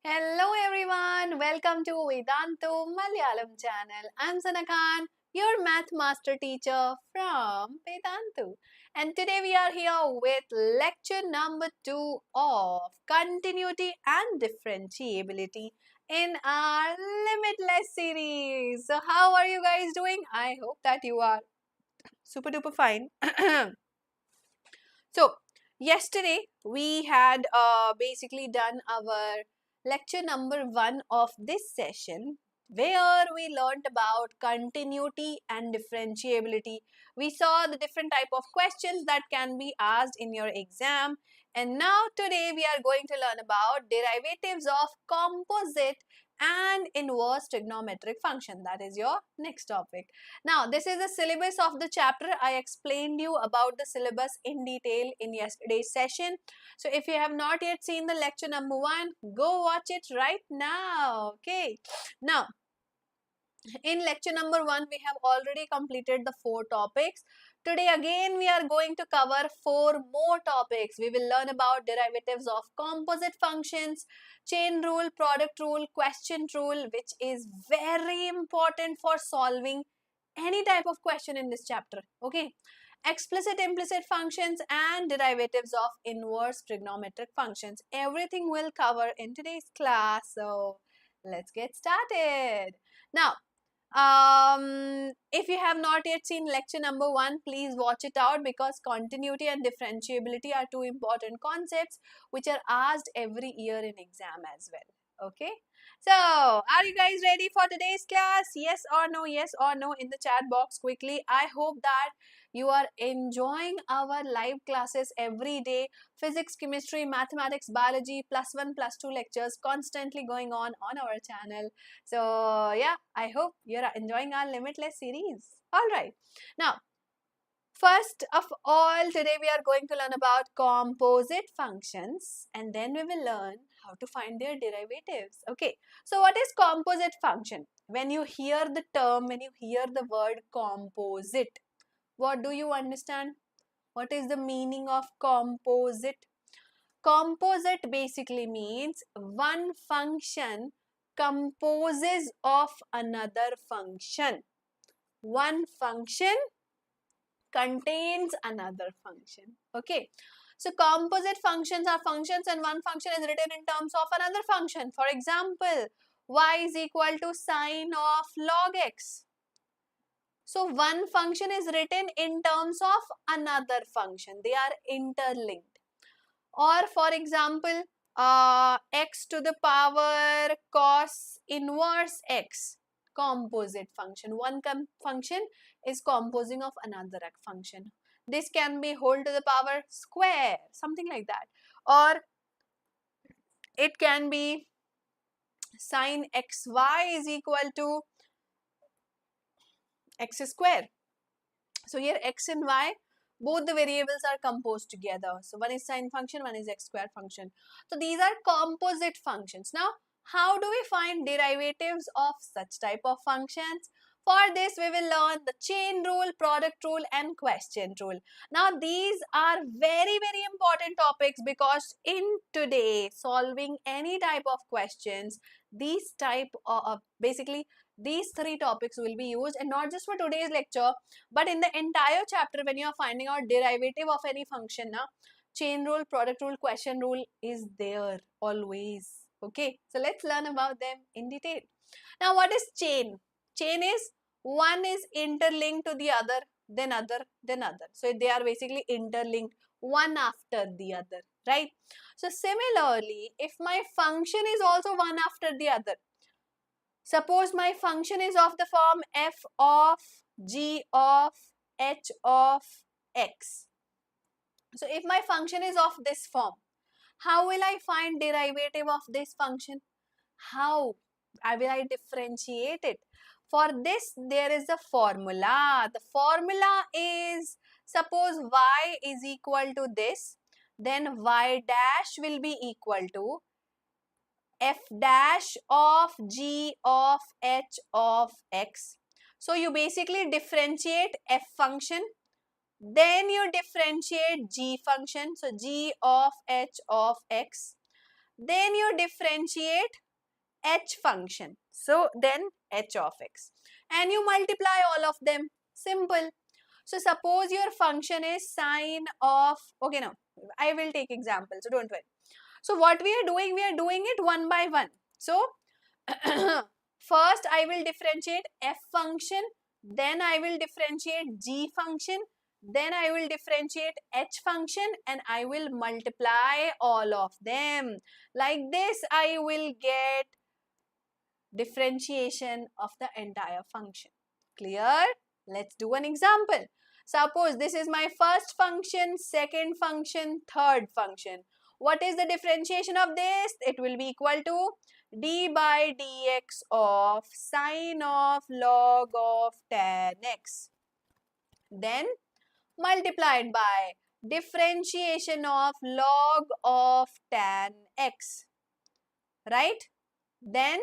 Hello everyone, welcome to Vedantu Malayalam channel. I'm Sana Khan, your math master teacher from Vedantu. And today we are here with lecture number 2 of continuity and differentiability in our limitless series. So how are you guys doing? I hope that you are super duper fine. So, yesterday we had basically done our lecture number 1 of this session where we learned about continuity and differentiability. We saw the different type of questions that can be asked in your exam, and now today we are going to learn about derivatives of composite and inverse trigonometric function. That is your next topic. Now, this is the syllabus of the chapter. I explained you about the syllabus in detail in yesterday's session. So, if you have not yet seen the lecture number 1, go watch it right now. Okay. Now, in lecture number 1, we have already completed the 4 topics. Today again, we are going to cover 4 more topics. We will learn about derivatives of composite functions, chain rule, product rule, question rule, which is very important for solving any type of question in this chapter. Okay. Explicit, implicit functions and derivatives of inverse trigonometric functions. Everything will cover in today's class. So, let's get started. Now, if you have not yet seen lecture number 1, please watch it out because continuity and differentiability are 2 important concepts which are asked every year in exam as well. Okay. So, are you guys ready for today's class? Yes or no? Yes or no in the chat box quickly. I hope that you are enjoying our live classes every day. Physics, chemistry, mathematics, biology, +1, +2 lectures constantly going on our channel. So yeah, I hope you're enjoying our limitless series. All right. Now, first of all, today we are going to learn about composite functions and then we will learn how to find their derivatives. Okay. So what is composite function? When you hear the term, when you hear the word composite, what do you understand? What is the meaning of composite? Composite basically means one function composes of another function. One function contains another function. Okay. So composite functions are functions and one function is written in terms of another function. For example, y is equal to sine of log x. So one function is written in terms of another function. They are interlinked. Or for example, x to the power cos inverse x, composite function. One function is composing of another function. This can be whole to the power square, something like that. Or it can be sine xy is equal to x square. So here x and y, both the variables are composed together. So one is sine function, one is x square function. So these are composite functions. Now, how do we find derivatives of such type of functions? For this, we will learn the chain rule, product rule and question rule. Now, these are very, very important topics because in today, solving any type of questions, these type of basically these 3 topics will be used, and not just for today's lecture, but in the entire chapter when you are finding out derivative of any function, na, chain rule, product rule, question rule is there always. Okay, so let's learn about them in detail. Now, what is chain? Chain is one is interlinked to the other, then other, then other. So they are basically interlinked one after the other, right? So similarly, if my function is also one after the other, suppose my function is of the form f of g of h of x. So if my function is of this form, how will I find derivative of this function? How will I differentiate it? For this, there is a formula. The formula is, suppose y is equal to this, then y dash will be equal to f dash of g of h of x. So you basically differentiate f function, then you differentiate g function, so g of h of x, Then you differentiate h function. So then h of x. And you multiply all of them. Simple. So suppose your function is sine of, okay, now I will take example, so don't worry. So what we are doing it one by one. So first I will differentiate f function, then I will differentiate g function, then I will differentiate h function, and I will multiply all of them. Like this I will get differentiation of the entire function. Clear? Let's do an example. Suppose this is my first function, second function, third function. What is the differentiation of this? It will be equal to d by dx of sine of log of tan x. Then multiplied by differentiation of log of tan x. Right? Then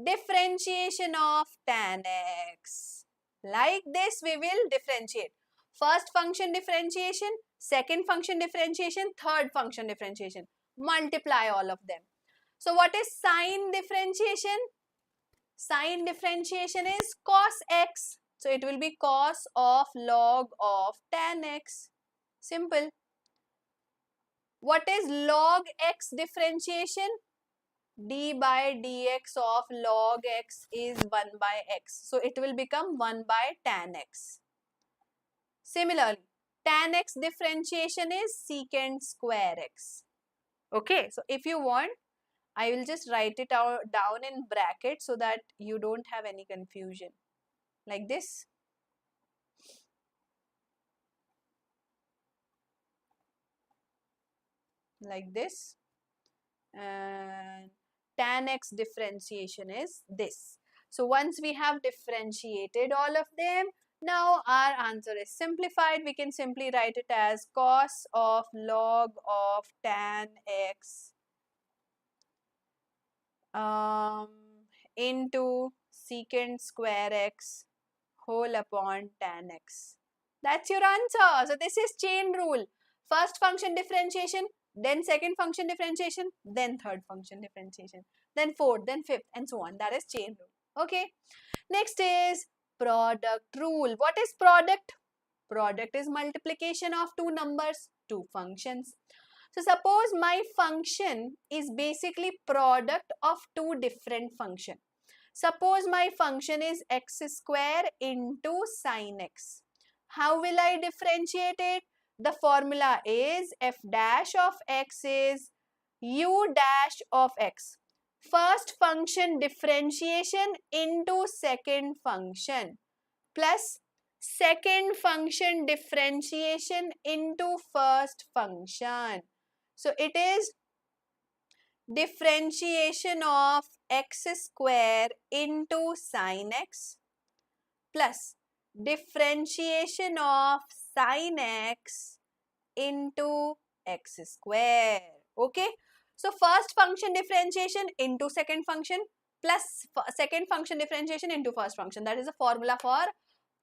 differentiation of tan x. Like this we will differentiate. First function differentiation, second function differentiation, third function differentiation. Multiply all of them. So what is sine differentiation? Sine differentiation is cos x. So it will be cos of log of tan x. Simple. What is log x differentiation? D by dx of log x is 1 by x. So it will become 1 by tan x. Similarly, tan x differentiation is secant square x. Okay, so if you want, I will just write it down in brackets so that you don't have any confusion. Like this. Like this. And tan x differentiation is this. So once we have differentiated all of them, now our answer is simplified. We can simply write it as cos of log of tan x into secant square x whole upon tan x. That's your answer. So this is chain rule. First function differentiation, then second function differentiation, then third function differentiation, then fourth, then fifth, and so on. That is chain rule. Okay. Next is product rule. What is product? Product is multiplication of two numbers, two functions. So suppose my function is basically product of two different functions. Suppose my function is x square into sine x. How will I differentiate it? The formula is f dash of x is u dash of x. First function differentiation into second function plus second function differentiation into first function. So it is differentiation of x square into sine x plus differentiation of sine x into x square. Okay. So first function differentiation into second function plus second function differentiation into first function. That is the formula for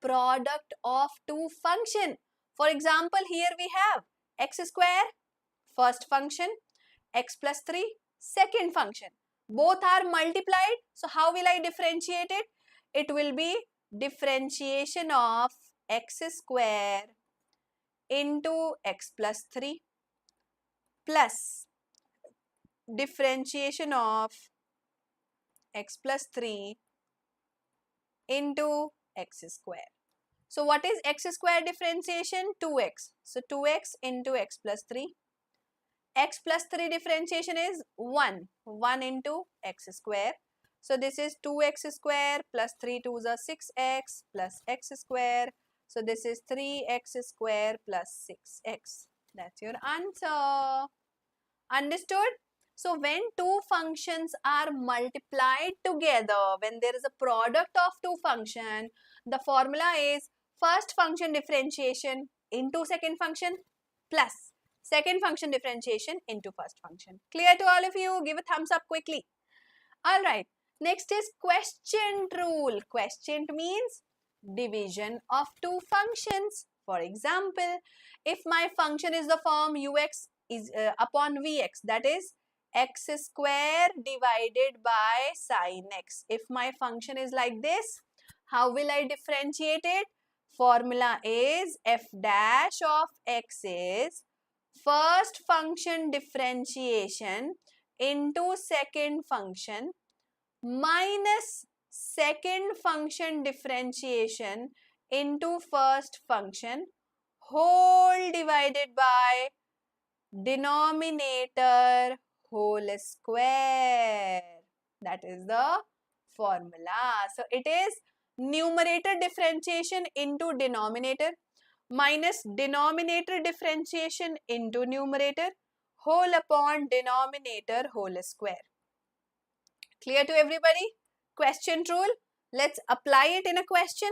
product of two function. For example, here we have x square, first function, x plus 3, second function. Both are multiplied. So how will I differentiate it? It will be differentiation of x square into x plus 3 plus differentiation of x plus 3 into x square. So what is x square differentiation? 2x. So 2x into x plus 3. X plus 3 differentiation is 1. 1 into x square. So this is 2x square plus 3 2s are 6x plus x square. So this is 3x square plus 6x. That's your answer. Understood? So when two functions are multiplied together, when there is a product of two functions, the formula is first function differentiation into second function plus second function differentiation into first function. Clear to all of you? Give a thumbs up quickly. Alright. Next is quotient rule. Quotient means division of two functions. For example, if my function is the form ux is upon vx, that is x square divided by sin x. If my function is like this, how will I differentiate it? Formula is f dash of x is first function differentiation into second function minus second function differentiation into first function whole divided by denominator whole square. That is the formula. So it is numerator differentiation into denominator minus denominator differentiation into numerator whole upon denominator whole square. Clear to everybody? Question rule. Let's apply it in a question.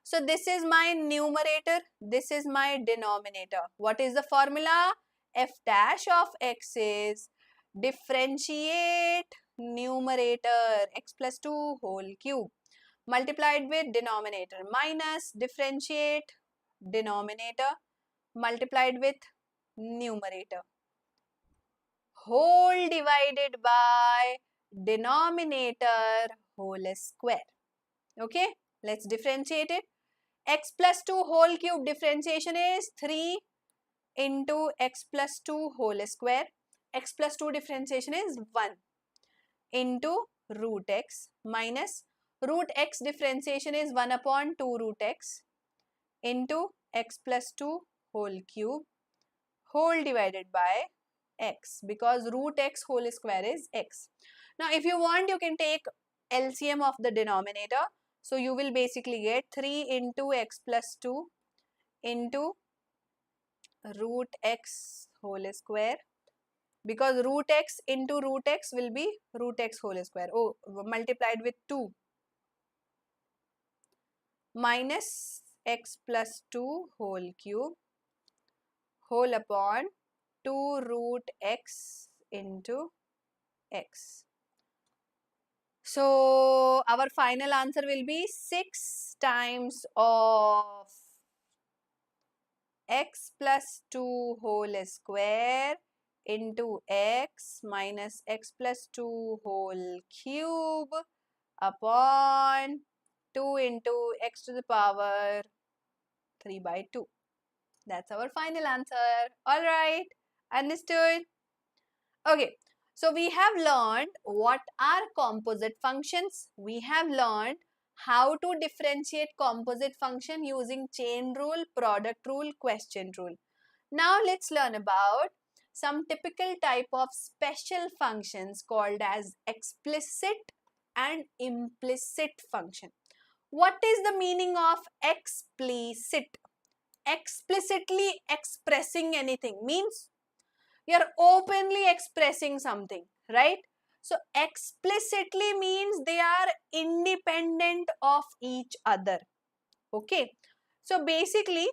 So this is my numerator. This is my denominator. What is the formula? F dash of x is differentiate numerator x plus 2 whole cube multiplied with denominator minus differentiate denominator multiplied with numerator whole divided by denominator whole square. Okay, let's differentiate it. X plus 2 whole cube differentiation is 3 into x plus 2 whole square. X plus 2 differentiation is 1 into root x minus root x differentiation is 1 upon 2 root x into x plus 2 whole cube whole divided by x, because root x whole square is x. Now if you want, you can take LCM of the denominator. So you will basically get 3 into x plus 2 into root x whole square, because root x into root x will be root x whole square, multiplied with 2 minus x plus 2 whole cube whole upon 2 root x into x. So our final answer will be 6 times of x plus 2 whole square into x minus x plus 2 whole cube upon 2 into x to the power 3 by 2. That's our final answer. Alright, understood? Okay, so we have learned what are composite functions. We have learned how to differentiate composite function using chain rule, product rule, question rule. Now let's learn about some typical type of special functions called as explicit and implicit function. What is the meaning of explicit? Explicitly expressing anything means you're openly expressing something, right? So explicitly means they are independent of each other. Okay, so basically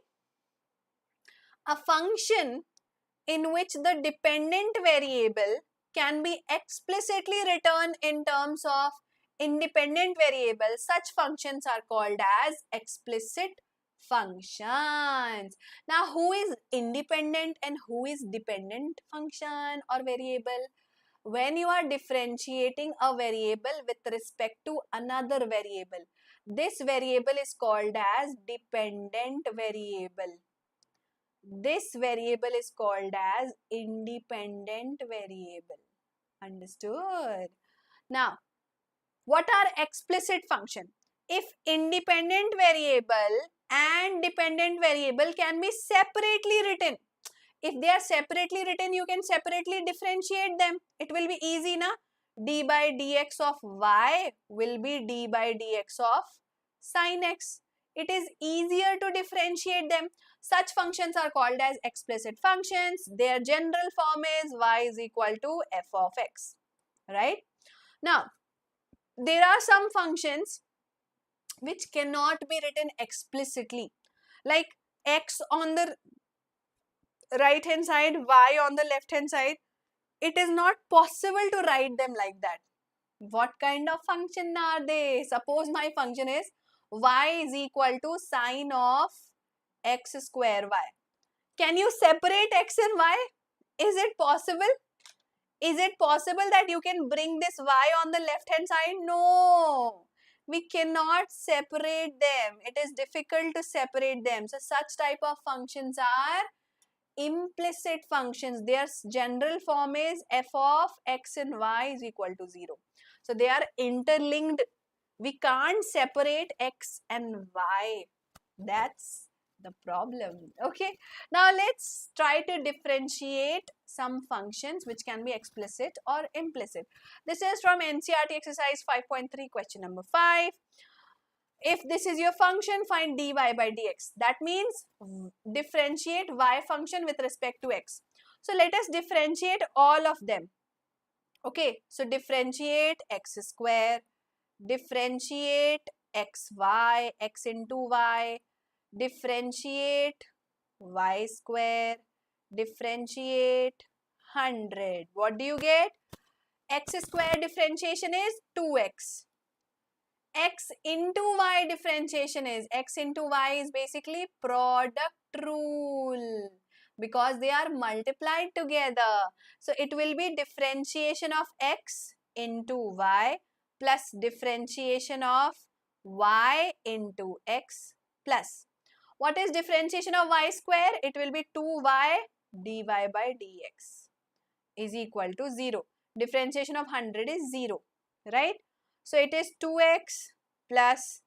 a function in which the dependent variable can be explicitly written in terms of independent variable, such functions are called as explicit functions. Now, who is independent and who is dependent function or variable? When you are differentiating a variable with respect to another variable, this variable is called as dependent variable. This variable is called as independent variable. Understood? Now, what are explicit function? If independent variable and dependent variable can be separately written. If they are separately written, you can separately differentiate them. It will be easy, na? D by dx of y will be d by dx of sin x. It is easier to differentiate them. Such functions are called as explicit functions. Their general form is y is equal to f of x. Right? Now, there are some functions which cannot be written explicitly, like x on the right hand side, y on the left hand side. It is not possible to write them like that. What kind of function are they? Suppose my function is y is equal to sine of x square y. Can you separate x and y? Is it possible? Is it possible that you can bring this y on the left hand side? No. We cannot separate them. It is difficult to separate them. So such type of functions are implicit functions. Their general form is f of x and y is equal to 0. So they are interlinked. We can't separate x and y. That's the problem. Okay. Now let's try to differentiate some functions which can be explicit or implicit. This is from NCERT exercise 5.3 question number 5. If this is your function, find dy by dx. That means differentiate y function with respect to x. So let us differentiate all of them. Okay, so differentiate x square, differentiate xy, x into y, differentiate y square, differentiate 100. What do you get? X square differentiation is 2x. X into y differentiation is, x into y is basically product rule because they are multiplied together. So it will be differentiation of x into y plus differentiation of y into x plus. What is differentiation of y square? It will be 2y dy by dx is equal to 0. Differentiation of 100 is 0, right? So it is 2x plus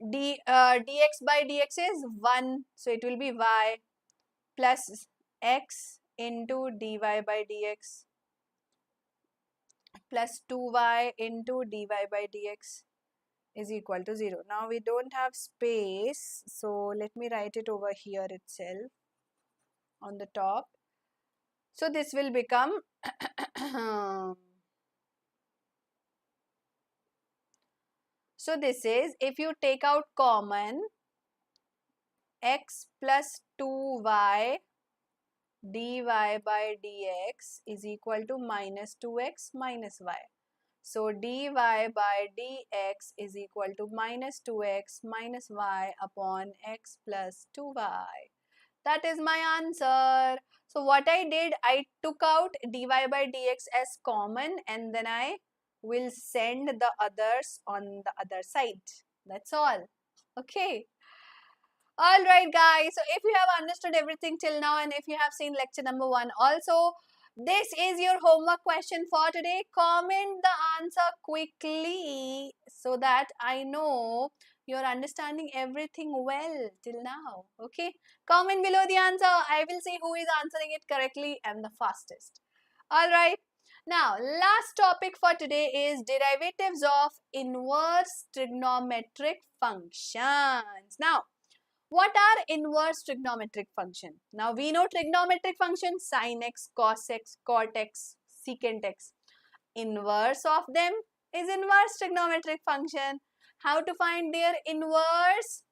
dx by dx is 1. So it will be y plus x into dy by dx plus 2y into dy by dx is equal to 0. Now we don't have space. So let me write it over here itself on the top. So this will become so this is, if you take out common, x plus 2y dy by dx is equal to minus 2x minus y. So dy by dx is equal to minus 2x minus y upon x plus 2y. That is my answer. So what I did, I took out dy by dx as common and then I will send the others on the other side. That's all. Okay. Alright guys, so if you have understood everything till now and if you have seen lecture number 1 also, this is your homework question for today. Comment the answer quickly so that I know you're understanding everything well till now. Okay, comment below the answer. I will see who is answering it correctly and the fastest. Alright, now last topic for today is derivatives of inverse trigonometric functions. Now, what are inverse trigonometric function? Now we know trigonometric function sin x, cos x, cot x, secant x. Inverse of them is inverse trigonometric function. How to find their inverse?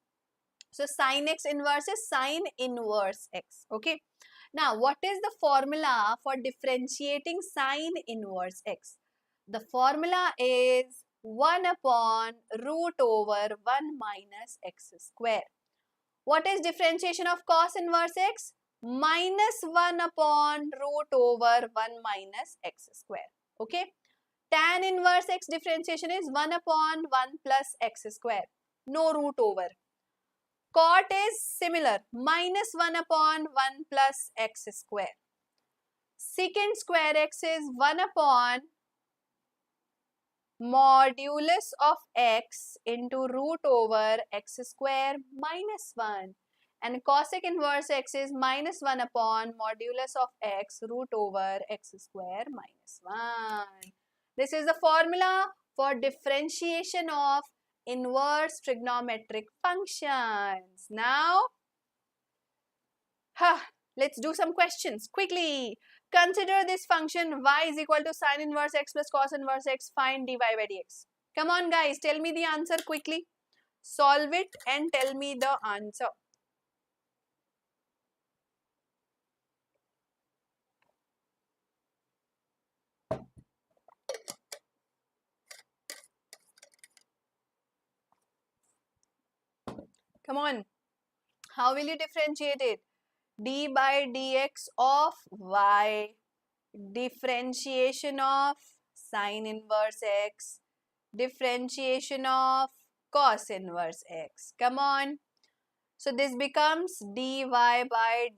So sin x inverse is sin inverse x. Okay. Now what is the formula for differentiating sin inverse x? The formula is 1 upon root over 1 minus x square. What is differentiation of cos inverse x? Minus 1 upon root over 1 minus x square. Okay. Tan inverse x differentiation is 1 upon 1 plus x square. No root over. Cot is similar. Minus 1 upon 1 plus x square. Secant square x is 1 upon modulus of x into root over x square minus 1. And cosec inverse x is minus 1 upon modulus of x root over x square minus 1. This is the formula for differentiation of inverse trigonometric functions. Now, let's do some questions quickly. Consider this function y is equal to sin inverse x plus cos inverse x. Find dy by dx. Come on guys, tell me the answer quickly. Solve it and tell me the answer. Come on. How will you differentiate it? D by dx of y differentiation of sine inverse x, differentiation of cos inverse x. Come on. So this becomes dy by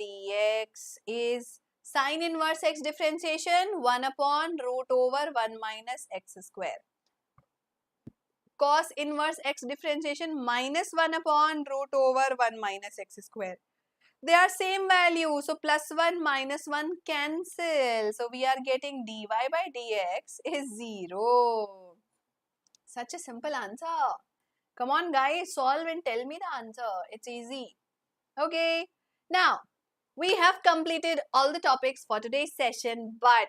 dx is sine inverse x differentiation 1 upon root over 1 minus x square. Cos inverse x differentiation minus 1 upon root over 1 minus x square. They are same value. So plus 1 minus 1 cancel. So we are getting dy by dx is 0. Such a simple answer. Come on guys, solve and tell me the answer. It's easy. Okay. Now, we have completed all the topics for today's session, but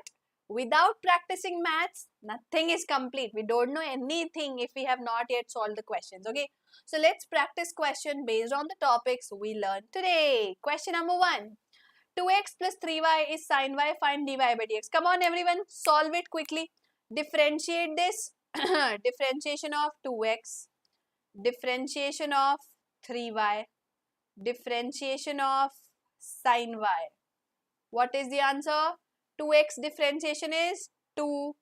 without practicing maths, nothing is complete. We don't know anything if we have not yet solved the questions. Okay. So let's practice question based on the topics we learned today. Question number 1. 2x plus 3y is sin y. Find dy by dx. Come on everyone, solve it quickly. Differentiate this. Differentiation of 2x. Differentiation of 3y. Differentiation of sin y. What is the answer? 2x differentiation is 2.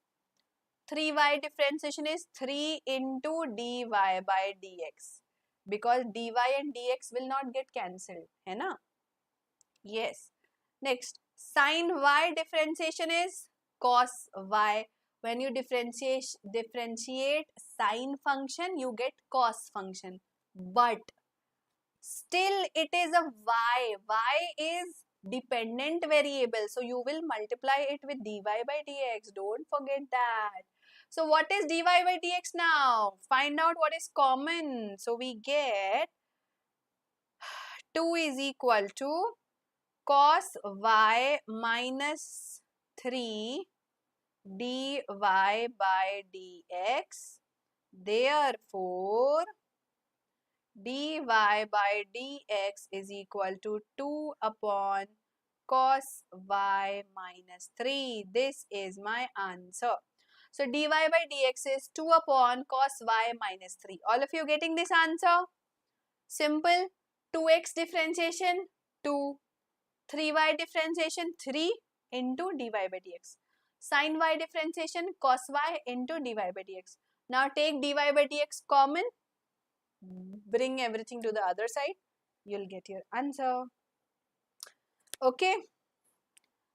3y differentiation is 3 into dy by dx. Because dy and dx will not get cancelled. Hai na? Yes. Next, sin y differentiation is cos y. When you differentiate sine function, you get cos function. But still it is a y. Y is dependent variable. So you will multiply it with dy by dx. Don't forget that. So what is dy by dx now? Find out what is common. So we get 2 is equal to cos y minus 3 dy by dx. Therefore, dy by dx is equal to 2 upon cos y minus 3. This is my answer. So dy by dx is 2 upon cos y minus 3. All of you getting this answer? Simple. 2x differentiation 2. 3y differentiation 3 into dy by dx. Sin y differentiation cos y into dy by dx. Now take dy by dx common. Bring everything to the other side. You'll get your answer. Okay.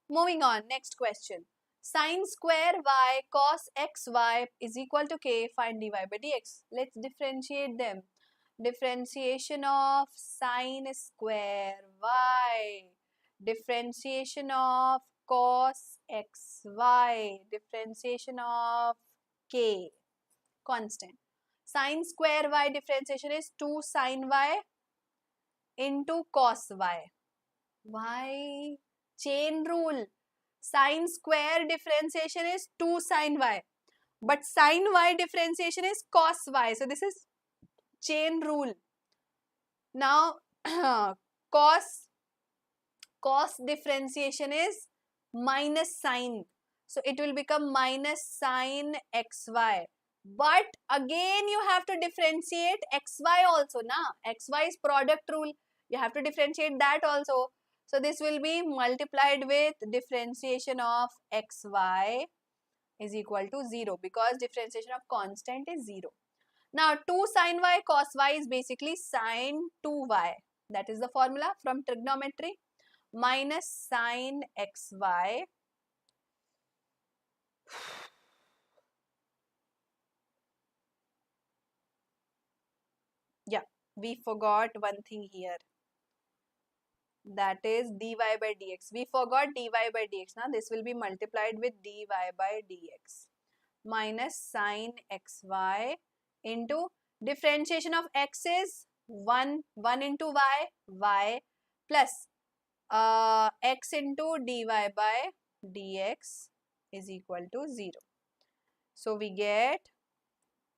Moving on. Next question. Sin square y cos xy is equal to k. Find dy by dx. Let's differentiate them. Differentiation of sin square y. Differentiation of cos xy. Differentiation of k. Constant. Sin square y differentiation is 2 sin y into cos y. Why? Chain rule. Sin square differentiation is 2 sin y. But sin y differentiation is cos y. So this is chain rule. Now cos differentiation is minus sin. So it will become minus sin xy. But again you have to differentiate xy also. Xy is product rule. You have to differentiate that also. So this will be multiplied with differentiation of xy is equal to 0 because differentiation of constant is 0. Now 2 sin y cos y is basically sin 2y. That is the formula from trigonometry. Minus sin xy yeah, we forgot one thing here. That is dy by dx. We forgot dy by dx. Now this will be multiplied with dy by dx. Minus sin xy into differentiation of x is 1 into y plus x into dy by dx is equal to 0. So we get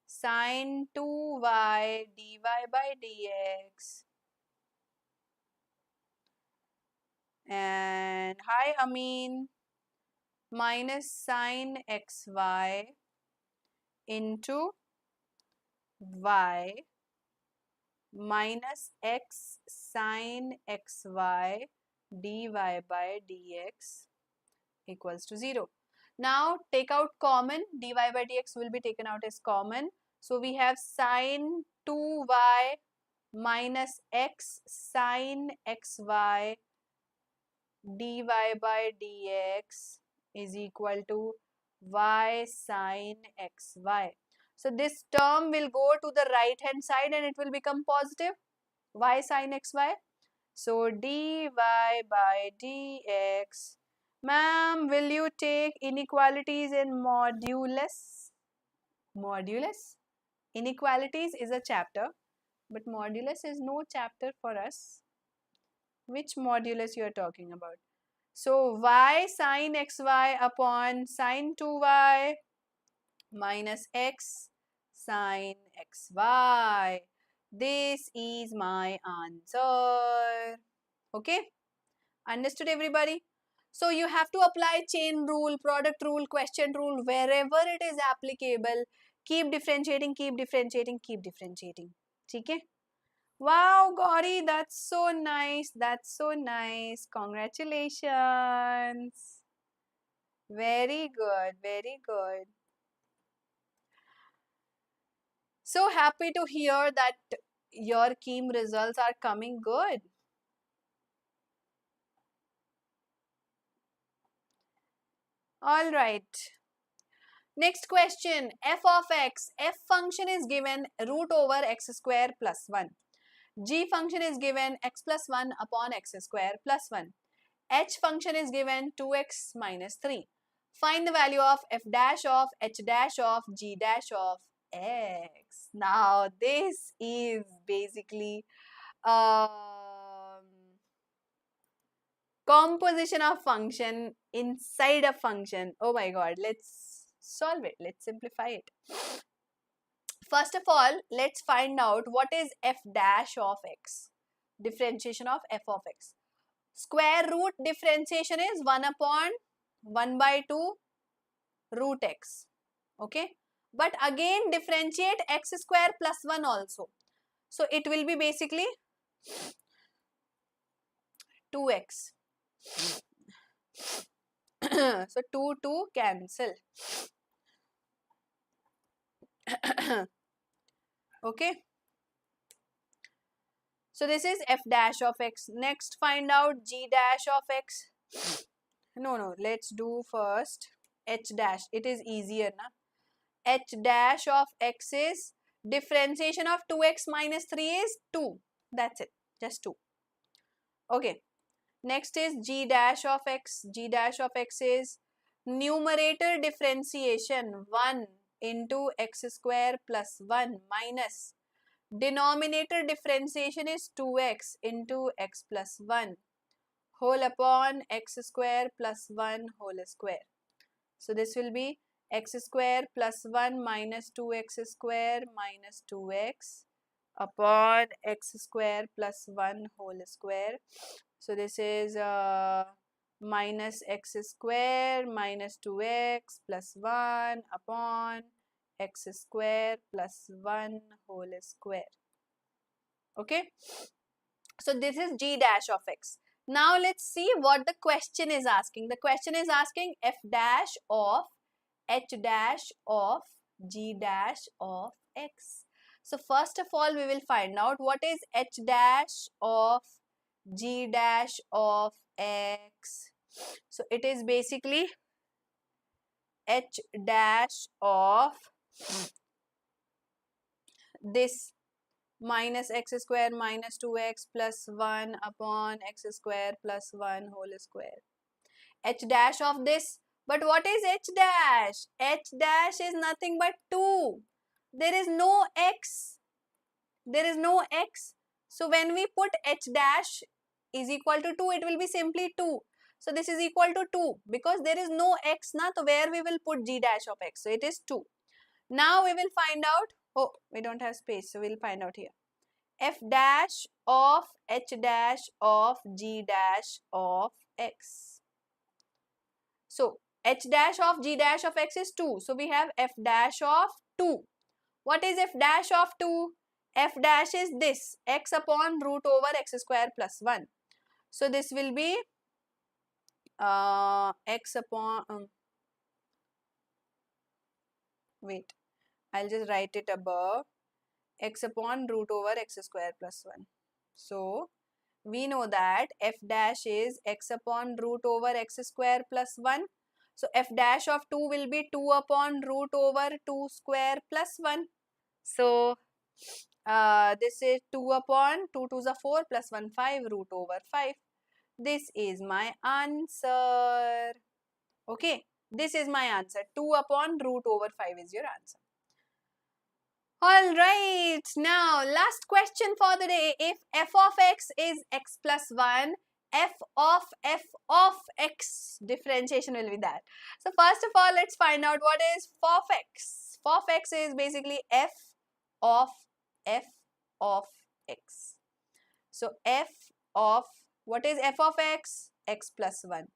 sin 2y dy by dx. And hi Amin, minus sin xy into y minus x sin xy dy by dx equals to 0. Now take out common, dy by dx will be taken out as common. So we have sine 2y minus x sine xy dy by dx is equal to y sine xy. So this term will go to the right hand side and it will become positive y sine xy. So dy by dx. Ma'am, will you take inequalities in modulus? Modulus? Inequalities is a chapter, but modulus is no chapter for us. Which modulus you are talking about? So y sine xy upon sine 2y minus x sine xy. This is my answer. Okay? Understood everybody? So you have to apply chain rule, product rule, question rule wherever it is applicable. Keep differentiating, keep differentiating, keep differentiating. Okay? Wow, Gauri, that's so nice. That's so nice. Congratulations. Very good, very good. So happy to hear that your KEAM results are coming good. All right. Next question, f of x. F function is given root over x square plus 1. G function is given x plus 1 upon x square plus 1. H function is given 2x minus 3. Find the value of f dash of h dash of g dash of x. Now this is basically composition of function inside a function. Oh my god, let's solve it. Let's simplify it. First of all, let's find out what is f dash of x. Differentiation of f of x. Square root differentiation is 1 upon 1 by 2 root x. Okay. But again differentiate x square plus 1 also. So it will be basically 2x. So 2 cancel. Okay. So this is f dash of x. Next find out g dash of x. No, let's do first h dash. It is easier na. H dash of x is differentiation of 2x minus 3 is 2. That's it. Just 2. Okay. Next is g dash of x. G dash of x is numerator differentiation 1 into x square plus 1 minus denominator differentiation is 2x into x plus 1 whole upon x square plus 1 whole square. So this will be x square plus 1 minus 2x square minus 2x upon x square plus 1 whole square. So this is minus x square minus 2x plus 1 upon x square plus 1 whole square. Okay. So this is g dash of x. Now let's see what the question is asking. The question is asking f dash of h dash of g dash of x. So first of all we will find out what is h dash of g dash of x. So it is basically h dash of this minus x square minus 2x plus 1 upon x square plus 1 whole square. H dash of this. But what is h dash? H dash is nothing but 2. There is no x. There is no x. So when we put h dash is equal to 2, it will be simply 2. So this is equal to 2 because there is no x, na, so where we will put g dash of x. So it is 2. Now we will find out. Oh, we don't have space, so we will find out here. F dash of h dash of g dash of x. So h dash of g dash of x is 2. So we have f dash of 2. What is f dash of 2? F dash is this, x upon root over x square plus 1. So this will be x upon, wait, I'll just write it above, x upon root over x square plus 1. So, we know that f dash is x upon root over x square plus 1. So, f dash of 2 will be 2 upon root over 2 square plus 1. So, this is 2 upon 2 2s are 4 plus 1 5 root over 5. This is my answer. Okay, this is my answer. 2 upon root over 5 is your answer. Alright, now last question for the day. If f of x is x plus 1, f of x, differentiation will be that. So first of all, let's find out what is f of x. F of x is basically f of x. So f of, what is f of x? X plus 1.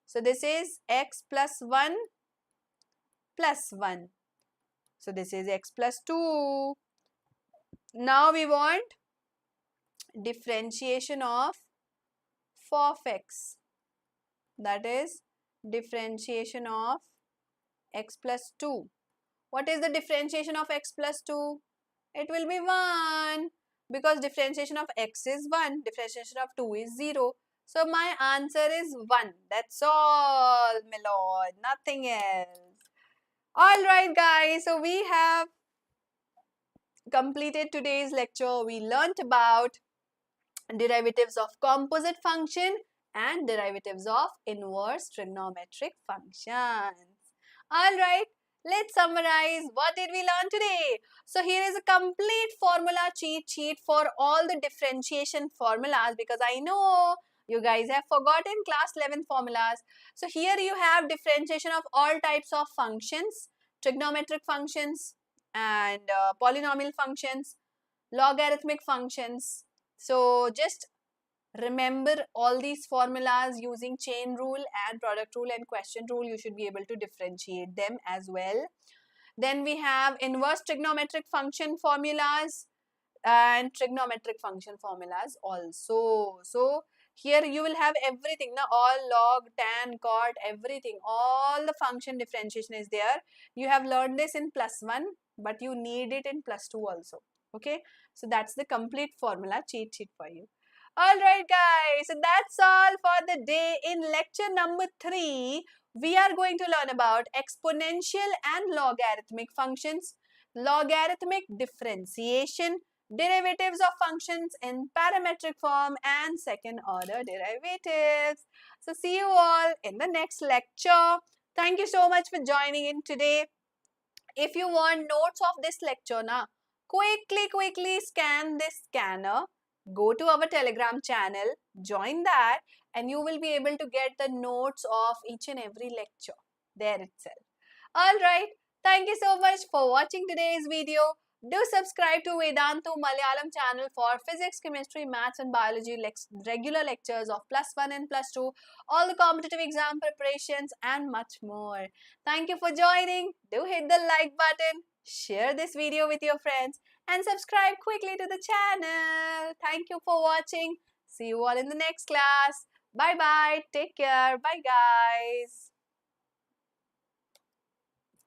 So this is x plus 1 plus 1. So this is x plus 2. Now we want differentiation of f of x. That is differentiation of x plus 2. What is the differentiation of x plus 2? It will be 1. Because differentiation of x is 1. Differentiation of 2 is 0. So my answer is 1. That's all, my lord. Nothing else. Alright guys, so we have completed today's lecture. We learnt about derivatives of composite function and derivatives of inverse trigonometric functions. Alright, let's summarize. What did we learn today? So here is a complete formula cheat sheet for all the differentiation formulas, because I know you guys have forgotten class 11 formulas. So here you have differentiation of all types of functions, trigonometric functions and polynomial functions, logarithmic functions. So just remember all these formulas using chain rule and product rule and question rule. You should be able to differentiate them as well. Then we have inverse trigonometric function formulas and trigonometric function formulas also. So here you will have everything, now all log, tan, cot, everything, all the function differentiation is there. You have learned this in +1, but you need it in +2 also. Okay, so that's the complete formula cheat sheet for you. Alright guys, so that's all for the day. In lecture number 3, we are going to learn about exponential and logarithmic functions, logarithmic differentiation, derivatives of functions in parametric form and second order derivatives. So see you all in the next lecture. Thank you so much for joining in today. If you want notes of this lecture, quickly scan this scanner, go to our Telegram channel, join that, and you will be able to get the notes of each and every lecture there itself. Alright, thank you so much for watching today's video. Do subscribe to Vedantu Malayalam channel for physics, chemistry, maths and biology regular lectures of +1 and +2, all the competitive exam preparations and much more. Thank you for joining. Do hit the like button, share this video with your friends and subscribe quickly to the channel. Thank you for watching. See you all in the next class. Bye bye. Take care. Bye guys.